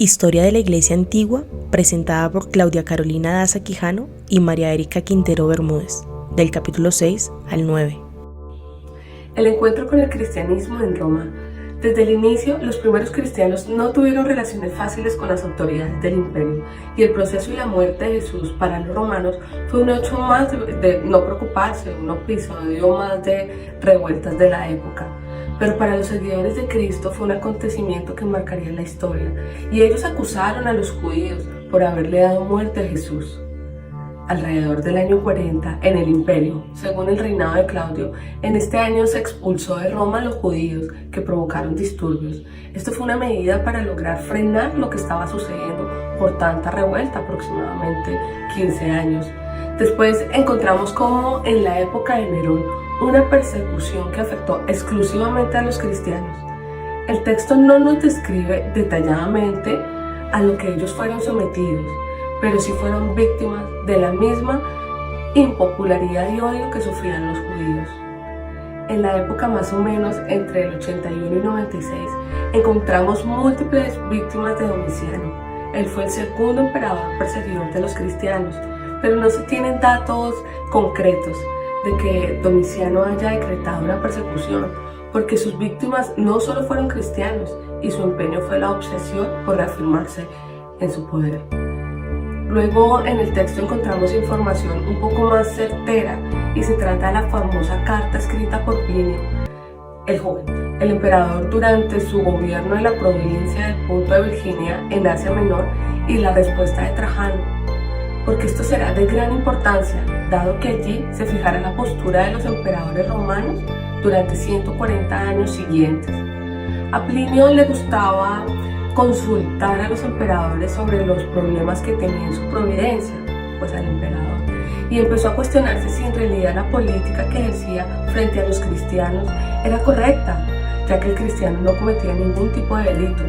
Historia de la Iglesia Antigua, presentada por Claudia Carolina Daza Quijano y María Erika Quintero Bermúdez, del capítulo 6 al 9. El encuentro con el cristianismo en Roma. Desde el inicio, los primeros cristianos no tuvieron relaciones fáciles con las autoridades del imperio, y el proceso y la muerte de Jesús para los romanos fue un hecho más de no preocuparse, un episodio más de revueltas de la época. Pero para los seguidores de Cristo fue un acontecimiento que marcaría la historia, y ellos acusaron a los judíos por haberle dado muerte a Jesús. Alrededor del año 40, en el imperio, según el reinado de Claudio, en este año se expulsó de Roma a los judíos que provocaron disturbios. Esto fue una medida para lograr frenar lo que estaba sucediendo por tanta revuelta, aproximadamente 15 años. Después encontramos como en la época de Nerón, una persecución que afectó exclusivamente a los cristianos. El texto no nos describe detalladamente a lo que ellos fueron sometidos, pero sí fueron víctimas de la misma impopularidad y odio que sufrían los judíos. En la época más o menos entre el 81 y 96 encontramos múltiples víctimas de Domiciano. Él fue el segundo emperador perseguidor de los cristianos, pero no se tienen datos concretos de que Domiciano haya decretado una persecución, porque sus víctimas no solo fueron cristianos y su empeño fue la obsesión por reafirmarse en su poder. Luego en el texto encontramos información un poco más certera y se trata de la famosa carta escrita por Plinio el Joven, el emperador durante su gobierno en la provincia del Punto de Virginia en Asia Menor, y la respuesta de Trajano, porque esto será de gran importancia, dado que allí se fijará la postura de los emperadores romanos durante 140 años siguientes. A Plinio le gustaba consultar a los emperadores sobre los problemas que tenía en su providencia, pues al emperador, y empezó a cuestionarse si en realidad la política que ejercía frente a los cristianos era correcta, ya que el cristiano no cometía ningún tipo de delito.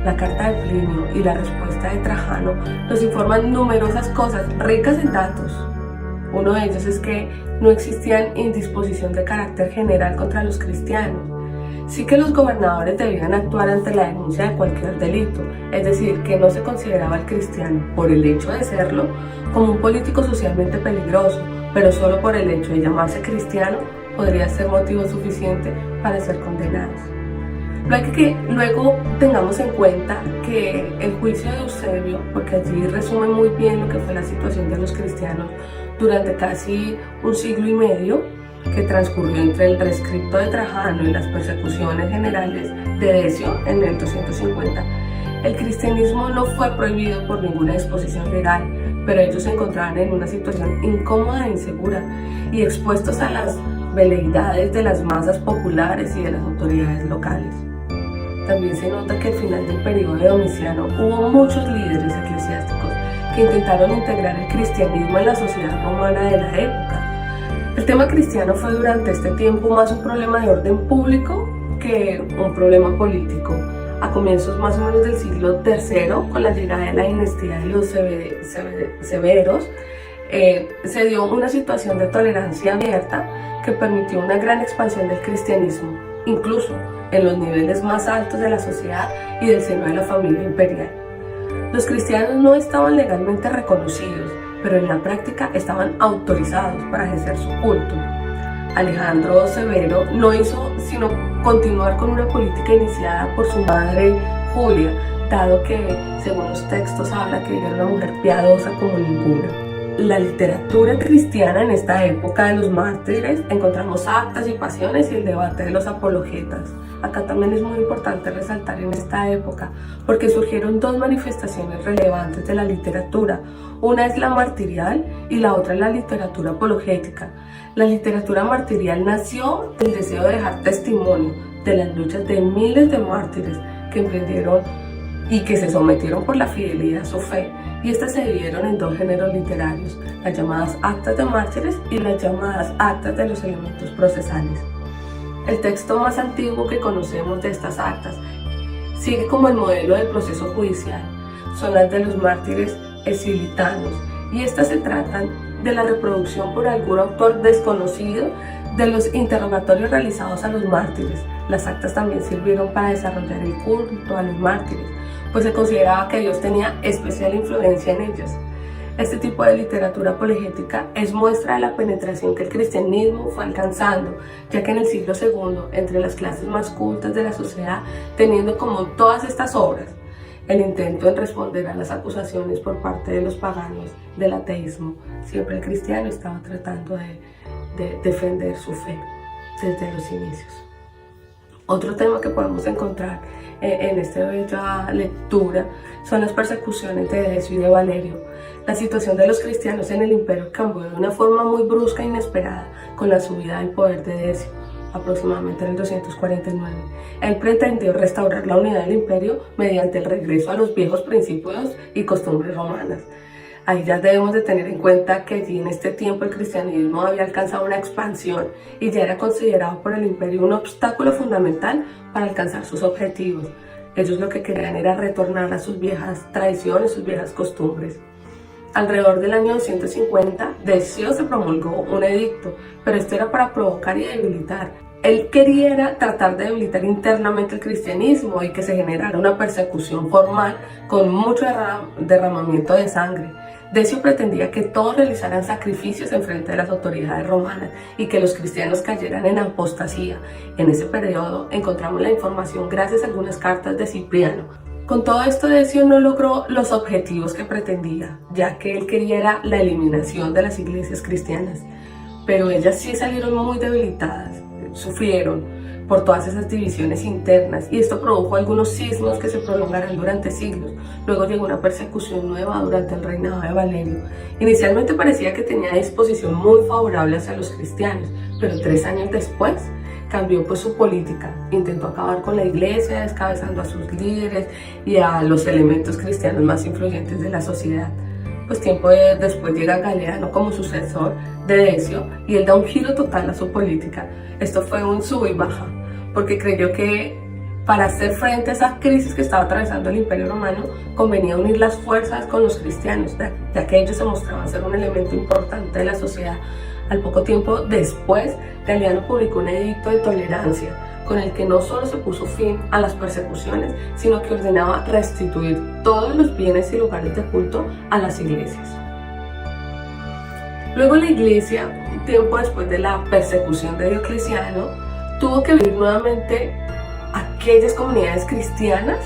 La carta de Plinio y la respuesta de Trajano nos informan numerosas cosas ricas en datos. Uno de ellos es que no existían indisposición de carácter general contra los cristianos. Sí que los gobernadores debían actuar ante la denuncia de cualquier delito, es decir, que no se consideraba al cristiano, por el hecho de serlo, como un político socialmente peligroso, pero solo por el hecho de llamarse cristiano podría ser motivo suficiente para ser condenados. Luego tengamos en cuenta que el juicio de Eusebio, porque allí resume muy bien lo que fue la situación de los cristianos durante casi un siglo y medio, que transcurrió entre el rescripto de Trajano y las persecuciones generales de Decio en el 250. El cristianismo no fue prohibido por ninguna disposición legal, pero ellos se encontraban en una situación incómoda e insegura y expuestos a las veleidades de las masas populares y de las autoridades locales. También se nota que al final del periodo de Domiciano hubo muchos líderes eclesiásticos que intentaron integrar el cristianismo en la sociedad romana de la época. El tema cristiano fue durante este tiempo más un problema de orden público que un problema político. A comienzos más o menos del siglo III, con la llegada de la dinastía de los severos, se dio una situación de tolerancia abierta que permitió una gran expansión del cristianismo, incluso en los niveles más altos de la sociedad y del seno de la familia imperial. Los cristianos no estaban legalmente reconocidos, pero en la práctica estaban autorizados para ejercer su culto. Alejandro Severo no hizo sino continuar con una política iniciada por su madre Julia, dado que, según los textos, habla que ella era una mujer piadosa como ninguna. La literatura cristiana en esta época de los mártires encontramos actas y pasiones y el debate de los apologetas. Acá también es muy importante resaltar en esta época porque surgieron dos manifestaciones relevantes de la literatura. Una es la martirial y la otra es la literatura apologética. La literatura martirial nació del deseo de dejar testimonio de las luchas de miles de mártires que emprendieron y que se sometieron por la fidelidad a su fe, y estas se dividieron en dos géneros literarios, las llamadas actas de mártires y las llamadas actas de los elementos procesales. El texto más antiguo que conocemos de estas actas sigue como el modelo del proceso judicial, son las de los mártires exilitanos, y estas se tratan de la reproducción por algún autor desconocido de los interrogatorios realizados a los mártires. Las actas también sirvieron para desarrollar el culto a los mártires, pues se consideraba que Dios tenía especial influencia en ellos. Este tipo de literatura apologética es muestra de la penetración que el cristianismo fue alcanzando, ya que en el siglo II, entre las clases más cultas de la sociedad, teniendo como todas estas obras, el intento en responder a las acusaciones por parte de los paganos del ateísmo, siempre el cristiano estaba tratando de defender su fe desde los inicios. Otro tema que podemos encontrar en esta bella lectura son las persecuciones de Decio y de Valerio. La situación de los cristianos en el imperio cambió de una forma muy brusca e inesperada con la subida del poder de Decio, aproximadamente en el 249. Él pretendió restaurar la unidad del imperio mediante el regreso a los viejos principios y costumbres romanas. Ahí ya debemos de tener en cuenta que allí en este tiempo el cristianismo había alcanzado una expansión y ya era considerado por el imperio un obstáculo fundamental para alcanzar sus objetivos. Ellos lo que querían era retornar a sus viejas tradiciones, sus viejas costumbres. Alrededor del año 250, Decio se promulgó un edicto, pero esto era para provocar y debilitar. Él quería tratar de debilitar internamente el cristianismo y que se generara una persecución formal con mucho derramamiento de sangre. Decio pretendía que todos realizaran sacrificios en frente de las autoridades romanas y que los cristianos cayeran en apostasía. En ese periodo encontramos la información gracias a algunas cartas de Cipriano. Con todo esto, Decio no logró los objetivos que pretendía, ya que él quería la eliminación de las iglesias cristianas, pero ellas sí salieron muy debilitadas, sufrieron por todas esas divisiones internas y esto produjo algunos cismas que se prolongarán durante siglos. Luego llegó una persecución nueva durante el reinado de Valerio. Inicialmente parecía que tenía disposición muy favorable hacia los cristianos, pero 3 años después cambió pues su política, intentó acabar con la iglesia, descabezando a sus líderes y a los elementos cristianos más influyentes de la sociedad. Pues tiempo después llega Galeano como sucesor de Decio y él da un giro total a su política. Esto fue un sub y baja, porque creyó que para hacer frente a esa crisis que estaba atravesando el Imperio Romano convenía unir las fuerzas con los cristianos, ya que ellos se mostraban ser un elemento importante de la sociedad. Al poco tiempo después, Galeano publicó un edicto de tolerancia, con el que no solo se puso fin a las persecuciones, sino que ordenaba restituir todos los bienes y lugares de culto a las iglesias. Luego la iglesia, un tiempo después de la persecución de Diocleciano, tuvo que vivir nuevamente aquellas comunidades cristianas,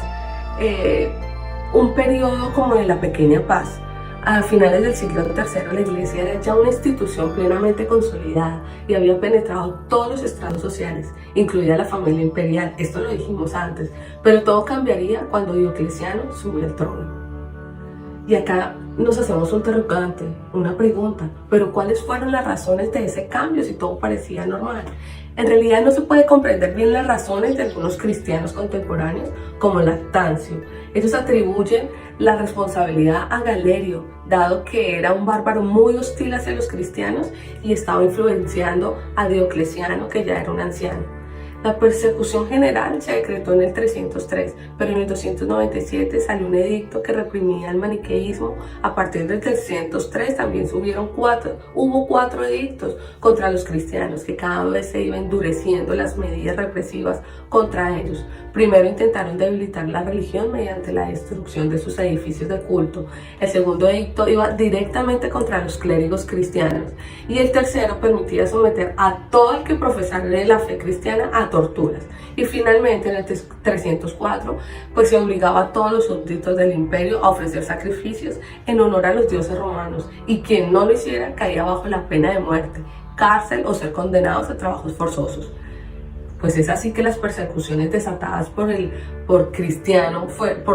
un periodo como de la pequeña paz. A finales del siglo III, la iglesia era ya una institución plenamente consolidada y había penetrado todos los estratos sociales, incluida la familia imperial. Esto lo dijimos antes, pero todo cambiaría cuando Diocleciano subió al trono. Y acá nos hacemos un interrogante, una pregunta, pero ¿cuáles fueron las razones de ese cambio si todo parecía normal? En realidad no se puede comprender bien las razones de algunos cristianos contemporáneos como Lactancio. Ellos atribuyen la responsabilidad a Galerio, dado que era un bárbaro muy hostil hacia los cristianos y estaba influenciando a Diocleciano, que ya era un anciano. La persecución general se decretó en el 303, pero en el 297 salió un edicto que reprimía el maniqueísmo. A partir del 303 también hubo 4 edictos contra los cristianos, que cada vez se iban endureciendo las medidas represivas contra ellos. Primero intentaron debilitar la religión mediante la destrucción de sus edificios de culto. El segundo edicto iba directamente contra los clérigos cristianos. Y el tercero permitía someter a todo el que profesara la fe cristiana a torturas. Y finalmente en el 304 pues se obligaba a todos los súbditos del imperio a ofrecer sacrificios en honor a los dioses romanos, y quien no lo hiciera caía bajo la pena de muerte, cárcel o ser condenados a trabajos forzosos. Pues es así que las persecuciones desatadas por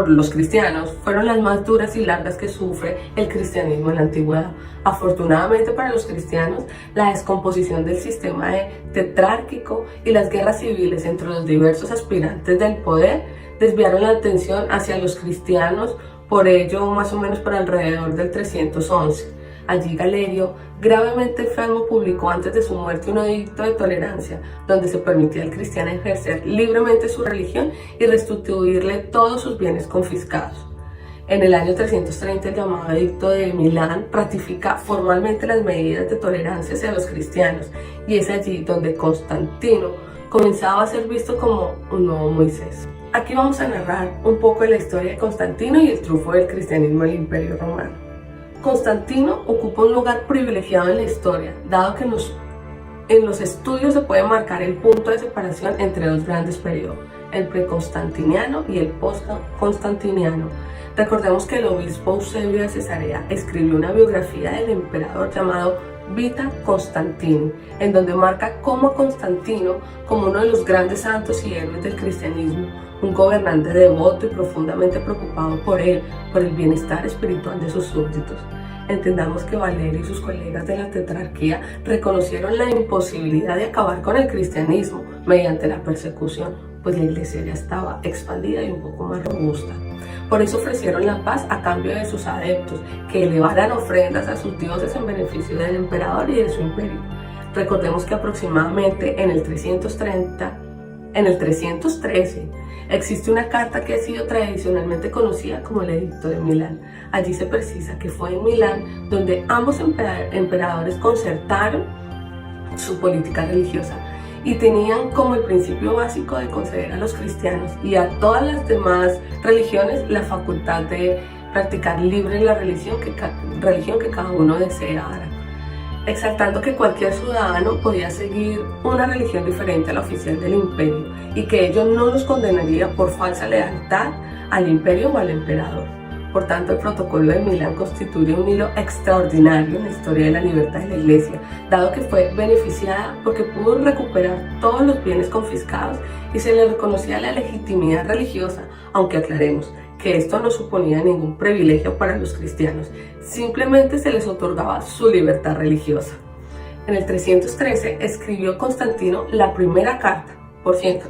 los cristianos fueron las más duras y largas que sufre el cristianismo en la antigüedad. Afortunadamente para los cristianos, la descomposición del sistema tetrárquico y las guerras civiles entre los diversos aspirantes del poder desviaron la atención hacia los cristianos, por ello más o menos por alrededor del 311. Allí Galerio, gravemente enfermo, publicó antes de su muerte un edicto de tolerancia, donde se permitía al cristiano ejercer libremente su religión y restituirle todos sus bienes confiscados. En el año 330, el llamado Edicto de Milán ratifica formalmente las medidas de tolerancia hacia los cristianos, y es allí donde Constantino comenzaba a ser visto como un nuevo Moisés. Aquí vamos a narrar un poco de la historia de Constantino y el triunfo del cristianismo en el Imperio Romano. Constantino ocupa un lugar privilegiado en la historia, dado que en los estudios se puede marcar el punto de separación entre dos grandes periodos, el preconstantiniano y el postconstantiniano. Recordemos que el obispo Eusebio de Cesarea escribió una biografía del emperador llamado Vita Constantini, en donde marca cómo Constantino, como uno de los grandes santos y héroes del cristianismo, un gobernante devoto y profundamente preocupado por el bienestar espiritual de sus súbditos. Entendamos que Valerio y sus colegas de la tetrarquía reconocieron la imposibilidad de acabar con el cristianismo mediante la persecución, pues la iglesia ya estaba expandida y un poco más robusta. Por eso ofrecieron la paz a cambio de sus adeptos, que elevaran ofrendas a sus dioses en beneficio del emperador y de su imperio. Recordemos que aproximadamente en el 313 existe una carta que ha sido tradicionalmente conocida como el Edicto de Milán. Allí se precisa que fue en Milán donde ambos emperadores concertaron su política religiosa y tenían como el principio básico de conceder a los cristianos y a todas las demás religiones la facultad de practicar libre la religión que cada uno deseara, exaltando que cualquier ciudadano podía seguir una religión diferente a la oficial del imperio y que ello no los condenaría por falsa lealtad al imperio o al emperador. Por tanto, el protocolo de Milán constituye un hilo extraordinario en la historia de la libertad de la iglesia, dado que fue beneficiada porque pudo recuperar todos los bienes confiscados y se le reconocía la legitimidad religiosa, aunque aclaremos que esto no suponía ningún privilegio para los cristianos, simplemente se les otorgaba su libertad religiosa. En el 313 escribió Constantino la primera carta, por cierto,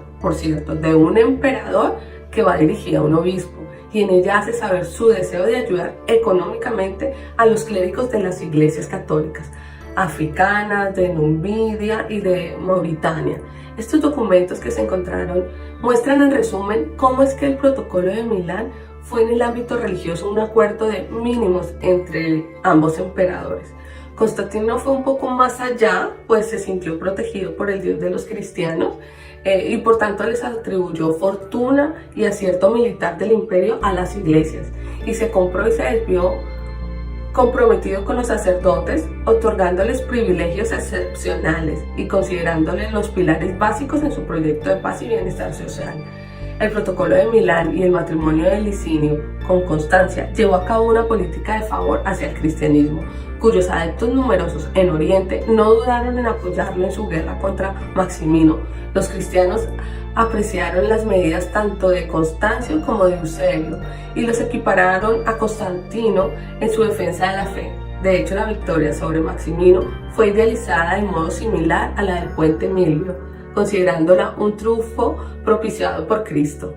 de un emperador que va dirigida a un obispo, y en ella hace saber su deseo de ayudar económicamente a los clérigos de las iglesias católicas africanas, de Numidia y de Mauritania. Estos documentos que se encontraron muestran en resumen cómo es que el protocolo de Milán fue en el ámbito religioso un acuerdo de mínimos entre ambos emperadores. Constantino fue un poco más allá, pues se sintió protegido por el Dios de los cristianos y por tanto les atribuyó fortuna y acierto militar del imperio a las iglesias y se compró y se desvió comprometido con los sacerdotes, otorgándoles privilegios excepcionales y considerándoles los pilares básicos en su proyecto de paz y bienestar social. El protocolo de Milán y el matrimonio de Licinio con Constancia llevó a cabo una política de favor hacia el cristianismo, cuyos adeptos numerosos en Oriente no dudaron en apoyarlo en su guerra contra Maximino. Los cristianos apreciaron las medidas tanto de Constancio como de Eusebio y los equipararon a Constantino en su defensa de la fe. De hecho, la victoria sobre Maximino fue idealizada de modo similar a la del puente Milvio, considerándola un triunfo propiciado por Cristo.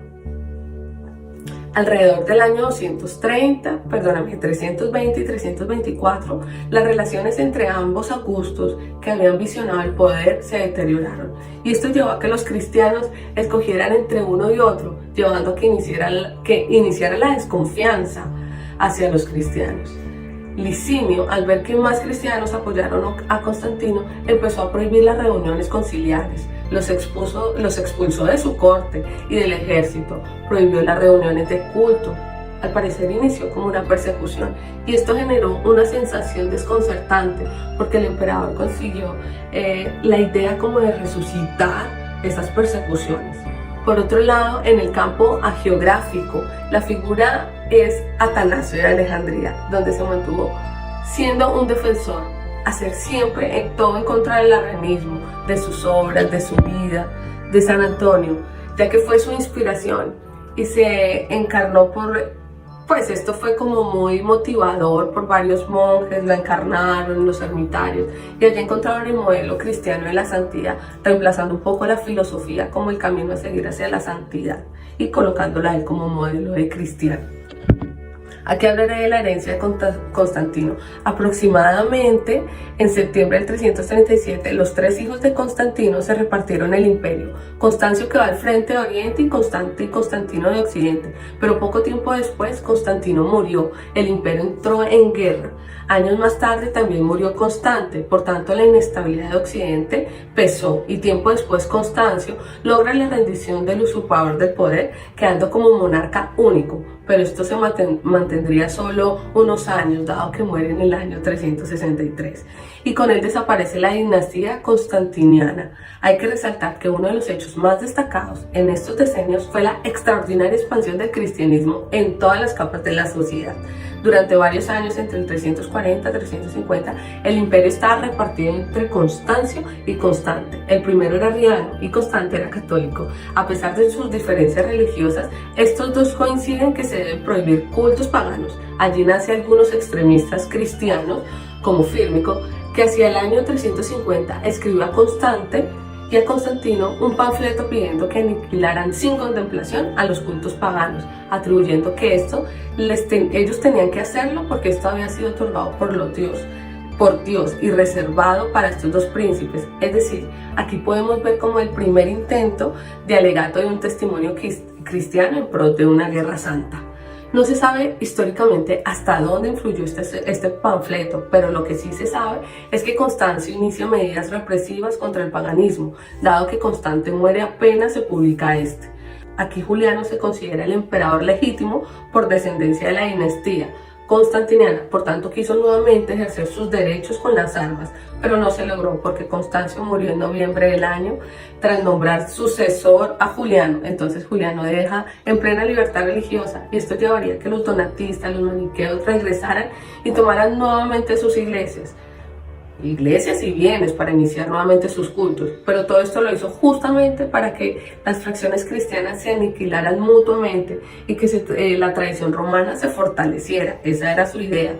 Alrededor del año 320 y 324, las relaciones entre ambos Augustos que habían visionado el poder se deterioraron, y esto llevó a que los cristianos escogieran entre uno y otro, llevando a que iniciara la desconfianza hacia los cristianos. Licinio, al ver que más cristianos apoyaron a Constantino, empezó a prohibir las reuniones conciliares, los expulsó de su corte y del ejército, prohibió las reuniones de culto. Al parecer inició como una persecución y esto generó una sensación desconcertante porque el emperador consiguió la idea como de resucitar esas persecuciones. Por otro lado, en el campo hagiográfico, la figura es Atanasio de Alejandría, donde se mantuvo siendo un defensor, hacer siempre todo en contra del arrianismo, de sus obras, de su vida, de San Antonio, ya que fue su inspiración y se encarnó pues esto fue como muy motivador por varios monjes, lo encarnaron, los ermitarios, y allí encontraron el modelo cristiano de la santidad, reemplazando un poco la filosofía como el camino a seguir hacia la santidad y colocándola a él como modelo de cristiano. Aquí hablaré de la herencia de Constantino. Aproximadamente en septiembre del 337, los 3 hijos de Constantino se repartieron el imperio. Constancio quedó al frente de Oriente y Constantino de Occidente. Pero poco tiempo después, Constantino murió. El imperio entró en guerra. Años más tarde también murió Constante, por tanto la inestabilidad de Occidente pesó y tiempo después Constancio logra la rendición del usurpador del poder, quedando como monarca único, pero esto se mantendría solo unos años, dado que muere en el año 363, y con él desaparece la dinastía constantiniana. Hay que resaltar que uno de los hechos más destacados en estos decenios fue la extraordinaria expansión del cristianismo en todas las capas de la sociedad. Durante varios años, entre el 340 y 350, el imperio estaba repartido entre Constancio y Constante. El primero era arriano y Constante era católico. A pesar de sus diferencias religiosas, estos dos coinciden que se deben prohibir cultos paganos. Allí nace algunos extremistas cristianos, como Fírmico, que hacia el año 350 escribió a Constante y a Constantino un panfleto pidiendo que aniquilaran sin contemplación a los cultos paganos, atribuyendo que ellos tenían que hacerlo porque esto había sido otorgado por Dios y reservado para estos dos príncipes. Es decir, aquí podemos ver como el primer intento de alegato de un testimonio cristiano en pro de una guerra santa. No se sabe históricamente hasta dónde influyó este panfleto, pero lo que sí se sabe es que Constancio inicia medidas represivas contra el paganismo, dado que Constante muere apenas se publica este. Aquí Juliano se considera el emperador legítimo por descendencia de la dinastía constantiniana, por tanto quiso nuevamente ejercer sus derechos con las armas, pero no se logró porque Constancio murió en noviembre del año tras nombrar sucesor a Juliano. Entonces Juliano deja en plena libertad religiosa y esto llevaría a que los donatistas, los maniqueos regresaran y tomaran nuevamente sus iglesias y bienes para iniciar nuevamente sus cultos, pero todo esto lo hizo justamente para que las fracciones cristianas se aniquilaran mutuamente y que la tradición romana se fortaleciera. Esa era su idea.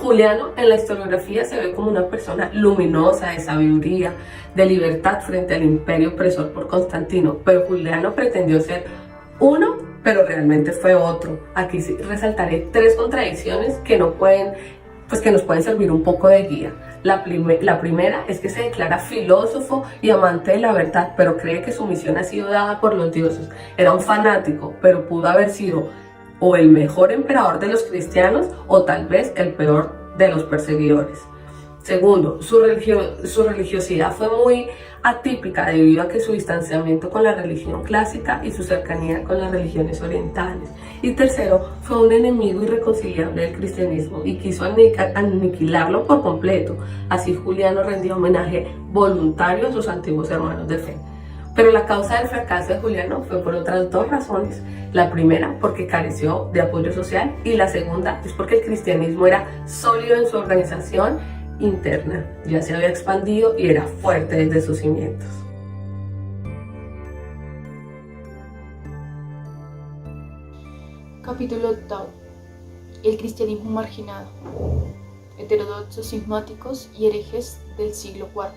Juliano en la historiografía se ve como una persona luminosa, de sabiduría, de libertad frente al imperio opresor por Constantino, pero Juliano pretendió ser uno, pero realmente fue otro. Aquí resaltaré 3 contradicciones que nos pueden servir un poco de guía. La primera es que se declara filósofo y amante de la verdad, pero cree que su misión ha sido dada por los dioses. Era un fanático, pero pudo haber sido o el mejor emperador de los cristianos o tal vez el peor de los perseguidores. Segundo, su religiosidad fue muy atípica debido a que su distanciamiento con la religión clásica y su cercanía con las religiones orientales. Y tercero, fue un enemigo irreconciliable del cristianismo y quiso aniquilarlo por completo. Así Juliano rendía homenaje voluntario a sus antiguos hermanos de fe. Pero la causa del fracaso de Juliano fue por otras 2 razones. La primera, porque careció de apoyo social, y la segunda es porque el cristianismo era sólido en su organización interna, ya se había expandido y era fuerte desde sus cimientos. Capítulo 8. El cristianismo marginado. Heterodoxos, cismáticos y herejes del siglo IV.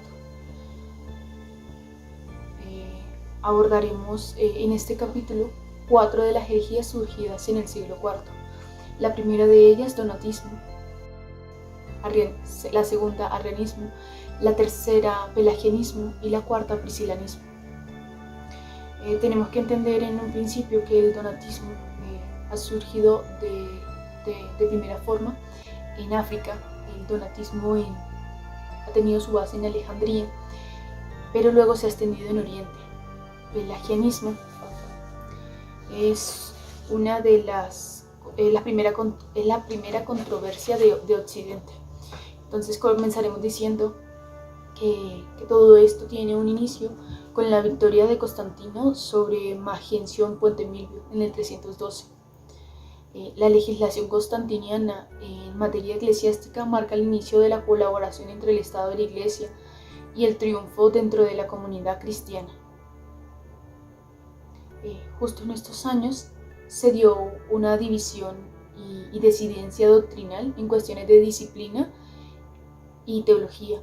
Abordaremos en este capítulo 4 de las herejías surgidas en el siglo IV. La primera de ellas, donatismo. La segunda, arrianismo. La tercera, pelagianismo. Y la cuarta, priscilanismo. Tenemos que entender en un principio que el donatismo ha surgido de primera forma en África. El donatismo ha tenido su base en Alejandría, pero luego se ha extendido en Oriente. Pelagianismo es una de la primera controversia de Occidente. Entonces comenzaremos diciendo que todo esto tiene un inicio con la victoria de Constantino sobre Magencio en Puente Milvio en el 312. La legislación constantiniana en materia eclesiástica marca el inicio de la colaboración entre el Estado y la Iglesia y el triunfo dentro de la comunidad cristiana. Justo en estos años se dio una división y disidencia doctrinal en cuestiones de disciplina y teología.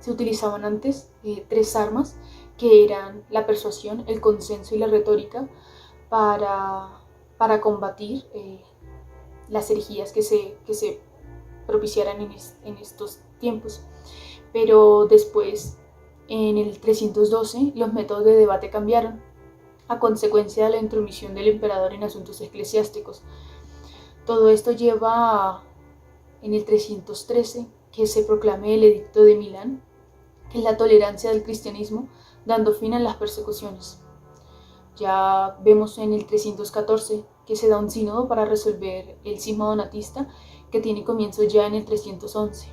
Se utilizaban antes 3 armas que eran la persuasión, el consenso y la retórica para combatir las herejías que se propiciaran en estos tiempos. Pero después, en el 312, los métodos de debate cambiaron a consecuencia de la intromisión del emperador en asuntos eclesiásticos. Todo esto lleva en el 313 que se proclame el Edicto de Milán, que es la tolerancia del cristianismo, dando fin a las persecuciones. Ya vemos en el 314 que se da un sínodo para resolver el cisma donatista, que tiene comienzo ya en el 311.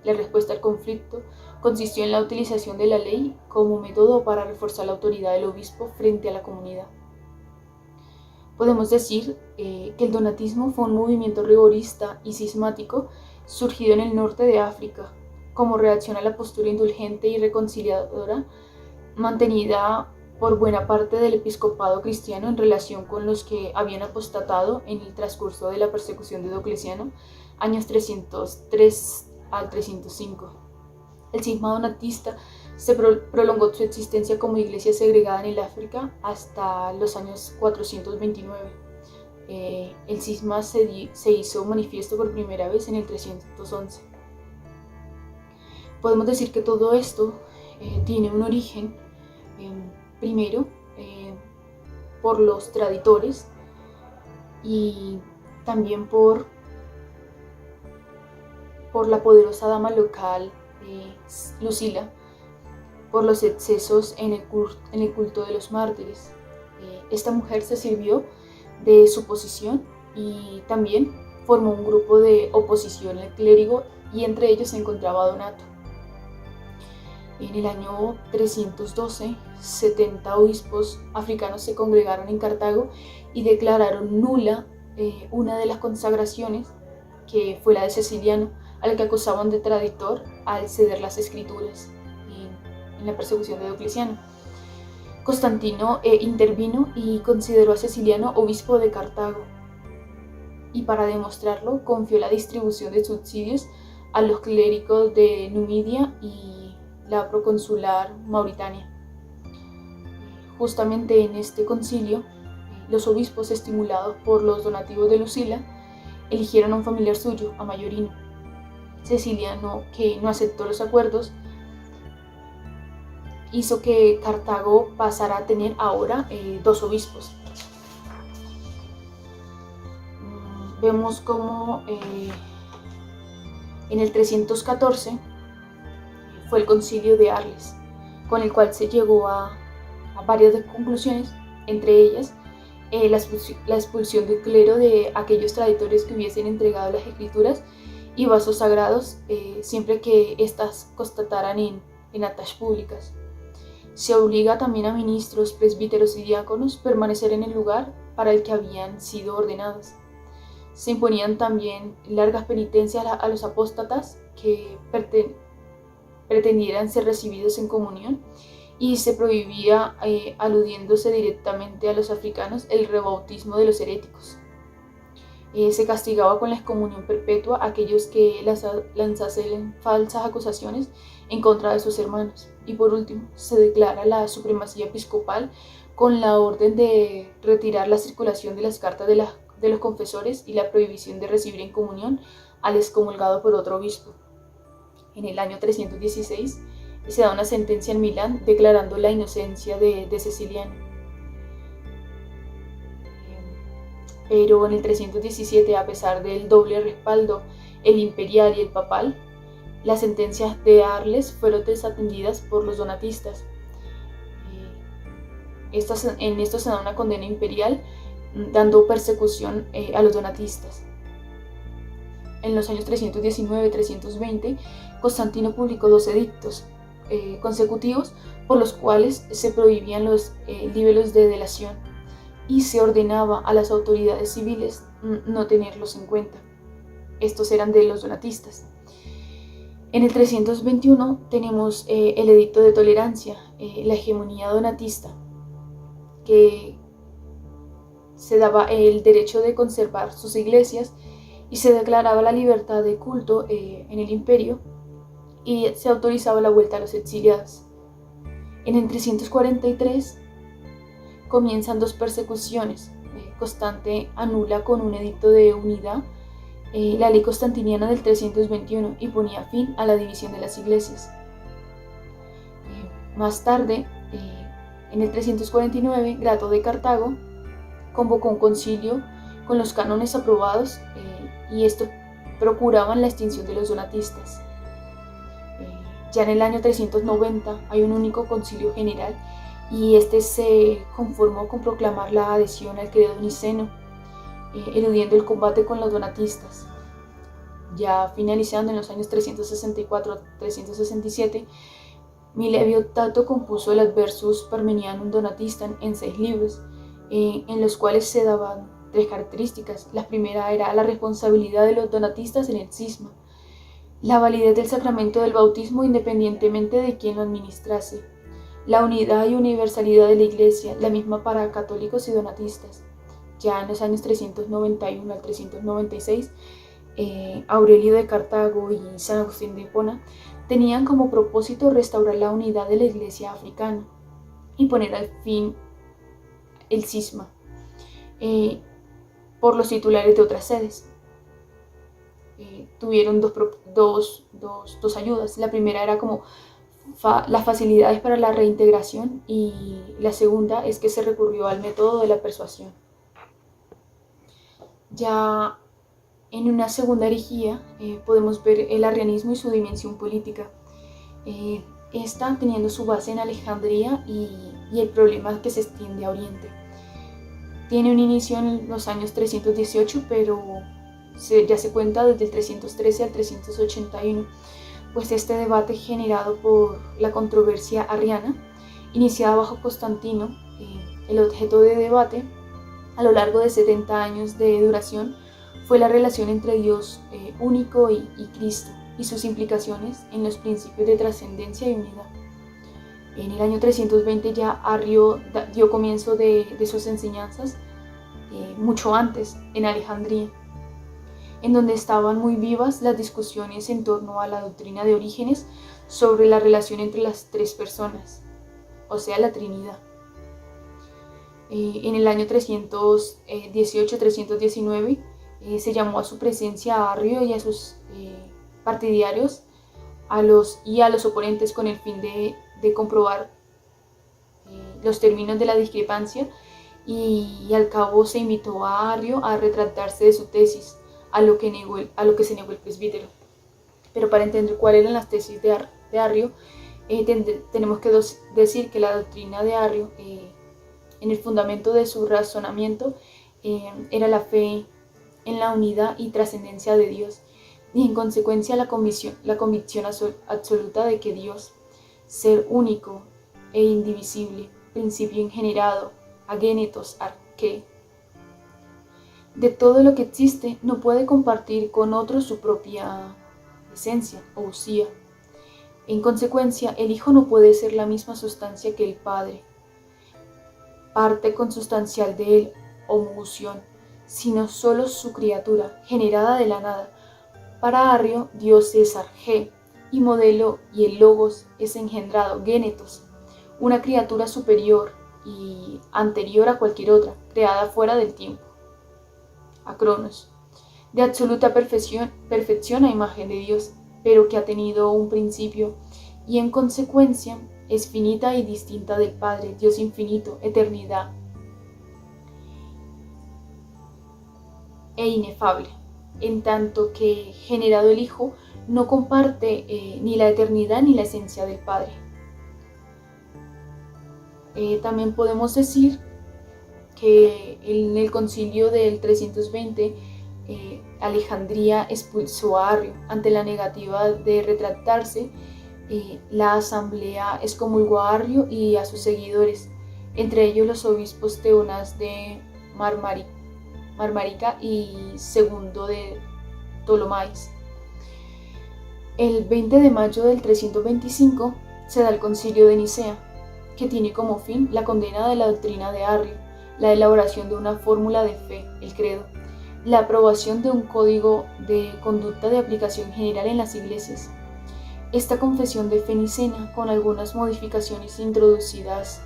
La respuesta al conflicto consistió en la utilización de la ley como método para reforzar la autoridad del obispo frente a la comunidad. Podemos decir que el donatismo fue un movimiento rigorista y cismático surgido en el norte de África, como reacción a la postura indulgente y reconciliadora mantenida por buena parte del episcopado cristiano en relación con los que habían apostatado en el transcurso de la persecución de Diocleciano, años 303 al 305. El cisma donatista se prolongó su existencia como iglesia segregada en el África hasta los años 429. El cisma se hizo manifiesto por primera vez en el 311. Podemos decir que todo esto tiene un origen, primero, por los traditores y también por la poderosa dama local Lucila, por los excesos en el culto de los mártires. Esta mujer se sirvió de su posición y también formó un grupo de oposición al clérigo, y entre ellos se encontraba Donato. En el año 312, 70 obispos africanos se congregaron en Cartago y declararon nula una de las consagraciones, que fue la de Ceciliano, al que acusaban de traditor al ceder las escrituras en la persecución de Diocleciano. Constantino intervino y consideró a Ceciliano obispo de Cartago, y para demostrarlo confió la distribución de subsidios a los clérigos de Numidia y la proconsular Mauritania. Justamente en este concilio, los obispos, estimulados por los donativos de Lucila, eligieron a un familiar suyo, a Mayorino. Ceciliano, que no aceptó los acuerdos, hizo que Cartago pasara a tener ahora 2 obispos. Vemos como en el 314 fue el concilio de Arles, con el cual se llegó a varias conclusiones, entre ellas la expulsión del clero de aquellos traditores que hubiesen entregado las escrituras y vasos sagrados siempre que éstas constataran en actas públicas. Se obliga también a ministros, presbíteros y diáconos a permanecer en el lugar para el que habían sido ordenados. Se imponían también largas penitencias a los apóstatas que pretendieran ser recibidos en comunión, y se prohibía, aludiéndose directamente a los africanos, el rebautismo de los heréticos. Se castigaba con la excomunión perpetua a aquellos que lanzasen falsas acusaciones en contra de sus hermanos. Y por último, se declara la supremacía episcopal con la orden de retirar la circulación de las cartas de los confesores y la prohibición de recibir en comunión al excomulgado por otro obispo. En el año 316 se da una sentencia en Milán declarando la inocencia de Ceciliano. Pero en el 317, a pesar del doble respaldo, el imperial y el papal, las sentencias de Arles fueron desatendidas por los donatistas. En esto se da una condena imperial, dando persecución a los donatistas. En los años 319-320, Constantino publicó 2 edictos consecutivos por los cuales se prohibían los libelos de delación y se ordenaba a las autoridades civiles no tenerlos en cuenta. Estos eran de los donatistas. En el 321 tenemos el edicto de tolerancia, la hegemonía donatista, que se daba el derecho de conservar sus iglesias y se declaraba la libertad de culto en el imperio, y se autorizaba la vuelta a los exiliados. En el 343 comienzan 2 persecuciones Constante anula con un edicto de unidad la ley constantiniana del 321 y ponía fin a la división de las iglesias. Más tarde, en el 349, Grato de Cartago convocó un concilio con los cánones aprobados y esto procuraban la extinción de los donatistas. Ya en el año 390 hay un único concilio general y este se conformó con proclamar la adhesión al credo niceno, eludiendo el combate con los donatistas. Ya finalizando en los años 364-367, Livio Tato compuso el Adversus Parmenianum Donatistam en 6 libros, en los cuales se daban 3 características. La primera era la responsabilidad de los donatistas en el cisma, la validez del sacramento del bautismo independientemente de quién lo administrase, la unidad y universalidad de la Iglesia, la misma para católicos y donatistas. Ya en los años 391 al 396, Aurelio de Cartago y San Agustín de Hipona tenían como propósito restaurar la unidad de la Iglesia africana y poner al fin el cisma por los titulares de otras sedes. Tuvieron dos ayudas. La primera era como las facilidades para la reintegración y la segunda es que se recurrió al método de la persuasión. Ya en una segunda herejía podemos ver el arrianismo y su dimensión política. Esta teniendo su base en Alejandría y el problema que se extiende a Oriente. Tiene un inicio en los años 318, pero ya se cuenta desde el 313 al 381, pues este debate generado por la controversia arriana, iniciada bajo Constantino, el objeto de debate a lo largo de 70 años de duración fue la relación entre Dios único y Cristo y sus implicaciones en los principios de trascendencia y unidad. En el año 320 ya Arrio dio comienzo de sus enseñanzas, mucho antes, en Alejandría, en donde estaban muy vivas las discusiones en torno a la doctrina de Orígenes sobre la relación entre las 3 personas, o sea, la Trinidad. En el año 318-319 se llamó a su presencia a Arrio y a sus partidarios a los oponentes con el fin de comprobar los términos de la discrepancia y al cabo se invitó a Arrio a retractarse de su tesis, a lo que se negó el presbítero. Pero para entender cuáles eran las tesis de Arrio, tenemos que decir que la doctrina de Arrio, en el fundamento de su razonamiento, era la fe en la unidad y trascendencia de Dios, y en consecuencia la convicción absoluta de que Dios, ser único e indivisible, principio ingenerado, agénetos arché, de todo lo que existe, no puede compartir con otro su propia esencia o usía. En consecuencia, el Hijo no puede ser la misma sustancia que el Padre, parte consustancial de él, homoousión, sino solo su criatura, generada de la nada. Para Arrio, Dios es arché y modelo, y el logos es engendrado, génetos, una criatura superior y anterior a cualquier otra, creada fuera del tiempo, acronos, de absoluta perfección a imagen de Dios, pero que ha tenido un principio y en consecuencia es finita y distinta del Padre, Dios infinito, eternidad e inefable, en tanto que generado el Hijo no comparte ni la eternidad ni la esencia del Padre. También podemos decir que en el concilio del 320 Alejandría expulsó a Arrio. Ante la negativa de retractarse, la asamblea excomulgó a Arrio y a sus seguidores, entre ellos los obispos Teonas de Marmarica y Segundo de Ptolomais. El 20 de mayo del 325 se da el concilio de Nicea, que tiene como fin la condena de la doctrina de Arrio, la elaboración de una fórmula de fe, el credo, la aprobación de un código de conducta de aplicación general en las iglesias. Esta confesión de fe nicena, con algunas modificaciones introducidas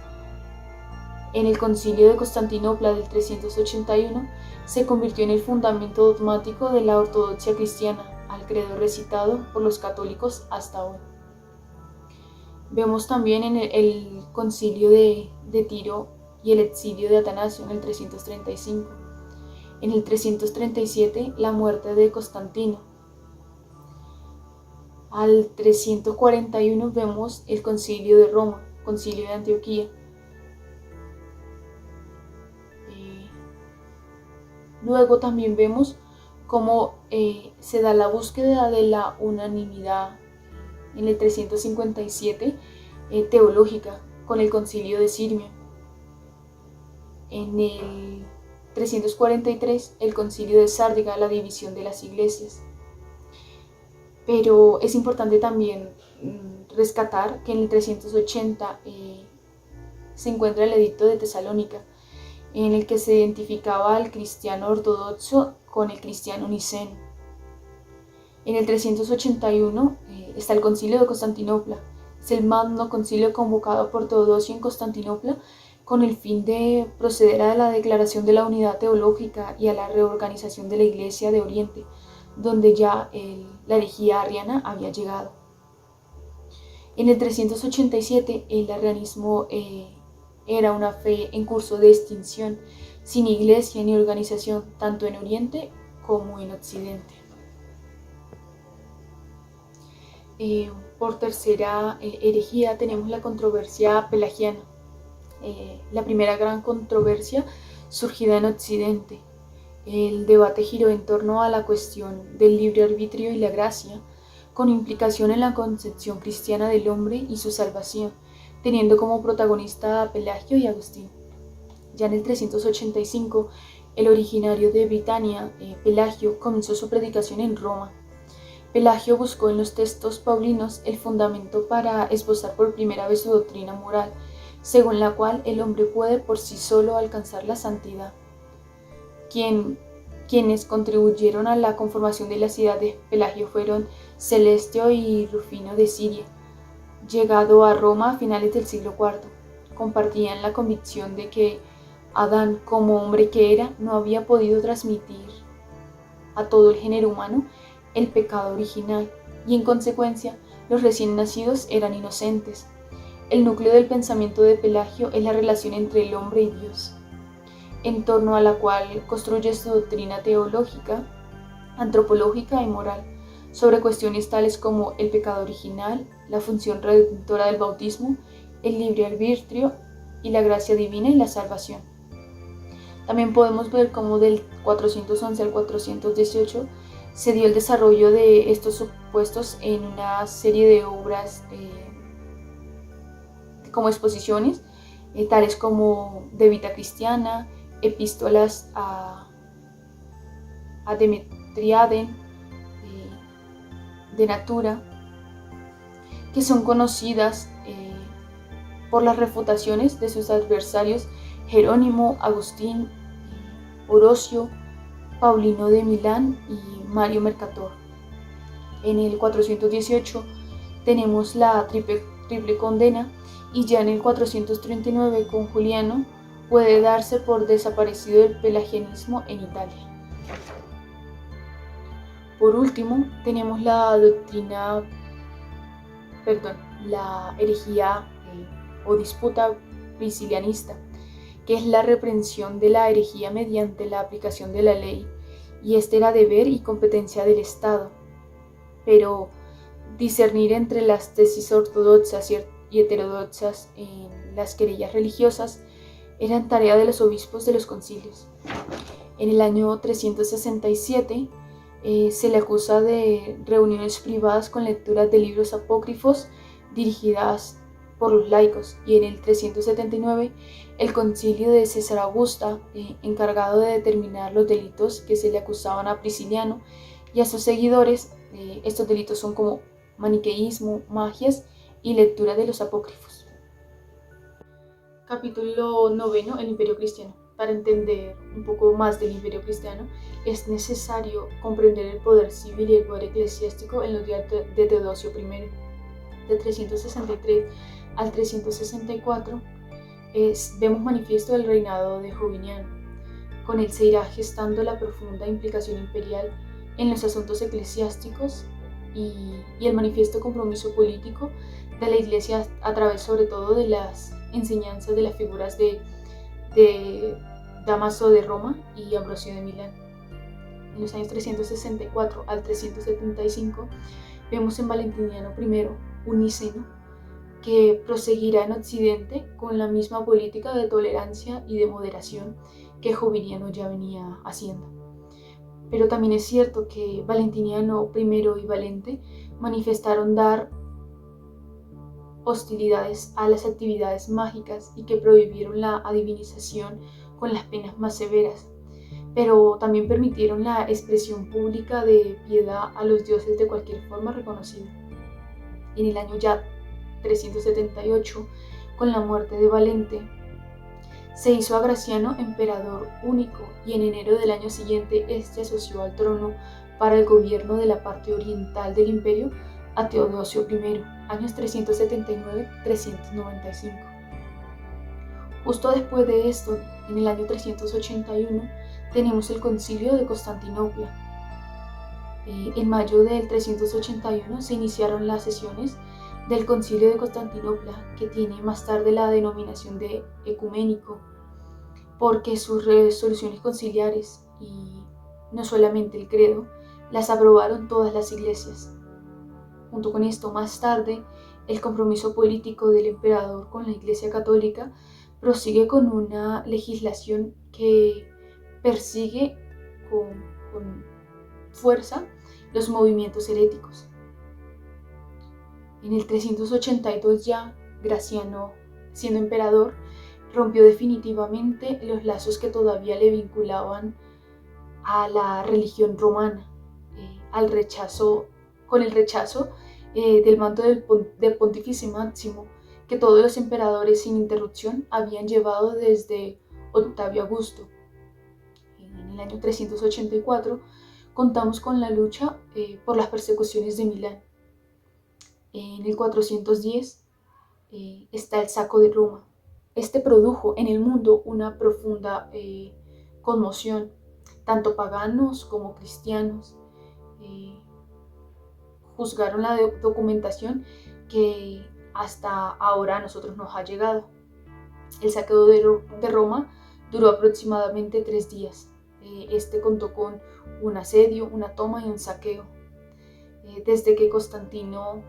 En el Concilio de Constantinopla del 381 se convirtió en el fundamento dogmático de la ortodoxia cristiana, al credo recitado por los católicos hasta hoy. Vemos también en el Concilio de Tiro y el exilio de Atanasio en el 335. En el 337, la muerte de Constantino. Al 341 vemos el Concilio de Roma, Concilio de Antioquía. Luego también vemos cómo se da la búsqueda de la unanimidad en el 357 teológica con el Concilio de Sirmio. En el 343 el Concilio de Sárdiga, la división de las iglesias. Pero es importante también rescatar que en el 380 se encuentra el Edicto de Tesalónica, en el que se identificaba al cristiano ortodoxo con el cristiano niceno. En el 381 está el Concilio de Constantinopla. Es el magno concilio convocado por Teodosio en Constantinopla con el fin de proceder a la declaración de la unidad teológica y a la reorganización de la Iglesia de Oriente, donde ya la herejía arriana había llegado. En el 387 el arrianismo era una fe en curso de extinción, sin iglesia ni organización, tanto en Oriente como en Occidente. Por tercera herejía tenemos la controversia pelagiana, la primera gran controversia surgida en Occidente. El debate giró en torno a la cuestión del libre arbitrio y la gracia, con implicación en la concepción cristiana del hombre y su salvación, teniendo como protagonista a Pelagio y Agustín. Ya en el 385, el originario de Britania, Pelagio, comenzó su predicación en Roma. Pelagio buscó en los textos paulinos el fundamento para esbozar por primera vez su doctrina moral, según la cual el hombre puede por sí solo alcanzar la santidad. Quienes contribuyeron a la conformación de la ciudad de Pelagio fueron Celestio y Rufino de Siria, llegado a Roma a finales del siglo IV. Compartían la convicción de que Adán, como hombre que era, no había podido transmitir a todo el género humano el pecado original, y en consecuencia los recién nacidos eran inocentes. El núcleo del pensamiento de Pelagio es la relación entre el hombre y Dios, en torno a la cual construye su doctrina teológica, antropológica y moral, sobre cuestiones tales como el pecado original, la función redentora del bautismo, el libre arbitrio y la gracia divina y la salvación. También podemos ver cómo del 411 al 418 se dio el desarrollo de estos supuestos en una serie de obras como exposiciones, tales como De Vita Cristiana, Epístolas a Demetriaden, de Natura, que son conocidas por las refutaciones de sus adversarios Jerónimo, Agustín, Orosio, Paulino de Milán y Mario Mercator. En el 418 tenemos la triple condena, y ya en el 439 con Juliano puede darse por desaparecido el pelagianismo en Italia. Por último, tenemos la herejía o disputa priscilianista, que es la reprensión de la herejía mediante la aplicación de la ley, y este era deber y competencia del Estado. Pero discernir entre las tesis ortodoxas y heterodoxas en las querellas religiosas eran tarea de los obispos de los concilios. En el año 367 se le acusa de reuniones privadas con lecturas de libros apócrifos dirigidas por los laicos, y en el 379 el concilio de César Augusta, encargado de determinar los delitos que se le acusaban a Prisciliano y a sus seguidores. Estos delitos son como maniqueísmo, magias y lectura de los apócrifos. Capítulo 9. El Imperio Cristiano. Para entender un poco más del Imperio Cristiano es necesario comprender el poder civil y el poder eclesiástico en los días de Teodosio I. De 363 al 364 vemos manifiesto el reinado de Joviniano. Con él se irá gestando la profunda implicación imperial en los asuntos eclesiásticos y el manifiesto compromiso político de la Iglesia a través sobre todo de las enseñanzas de las figuras de Damaso de Roma y Ambrosio de Milán. En los años 364 al 375 vemos en Valentiniano I un niceno que proseguirá en Occidente con la misma política de tolerancia y de moderación que Joviniano ya venía haciendo. Pero también es cierto que Valentiniano I y Valente manifestaron dar hostilidades a las actividades mágicas y que prohibieron la adivinización con las penas más severas, pero también permitieron la expresión pública de piedad a los dioses de cualquier forma reconocida. En el año ya 378, con la muerte de Valente, se hizo a Graciano emperador único y en enero del año siguiente este asoció al trono para el gobierno de la parte oriental del imperio a Teodosio I, años 379-395. Justo después de esto, en el año 381, tenemos el Concilio de Constantinopla. En mayo del 381 se iniciaron las sesiones del Concilio de Constantinopla, que tiene más tarde la denominación de ecuménico, porque sus resoluciones conciliares, y no solamente el credo, las aprobaron todas las iglesias. Junto con esto, más tarde, el compromiso político del emperador con la Iglesia Católica prosigue con una legislación que persigue con fuerza los movimientos heréticos. En el 382 ya, Graciano, siendo emperador, rompió definitivamente los lazos que todavía le vinculaban a la religión romana, con el rechazo del manto del Pontífice Máximo que todos los emperadores sin interrupción habían llevado desde Octavio Augusto. En el año 384 contamos con la lucha por las persecuciones de Milán. En el 410 está el saco de Roma. Este produjo en el mundo una profunda conmoción, tanto paganos como cristianos juzgaron la documentación que hasta ahora a nosotros nos ha llegado. El saqueo de Roma duró aproximadamente 3 días. Este contó con un asedio, una toma y un saqueo. Desde que Constantino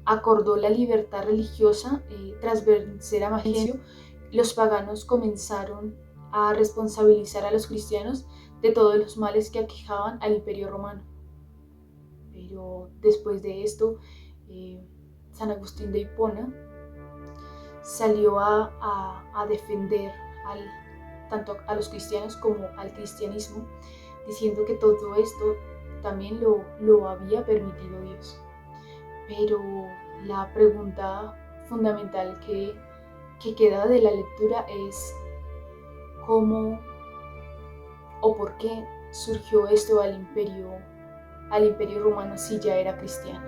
acordó la libertad religiosa tras vencer a Magencio, los paganos comenzaron a responsabilizar a los cristianos de todos los males que aquejaban al Imperio Romano. Pero después de esto, San Agustín de Hipona salió a defender tanto a los cristianos como al cristianismo, diciendo que todo esto también lo había permitido Dios. Pero la pregunta fundamental que queda de la lectura es cómo o por qué surgió esto al imperio romano si ya era cristiano.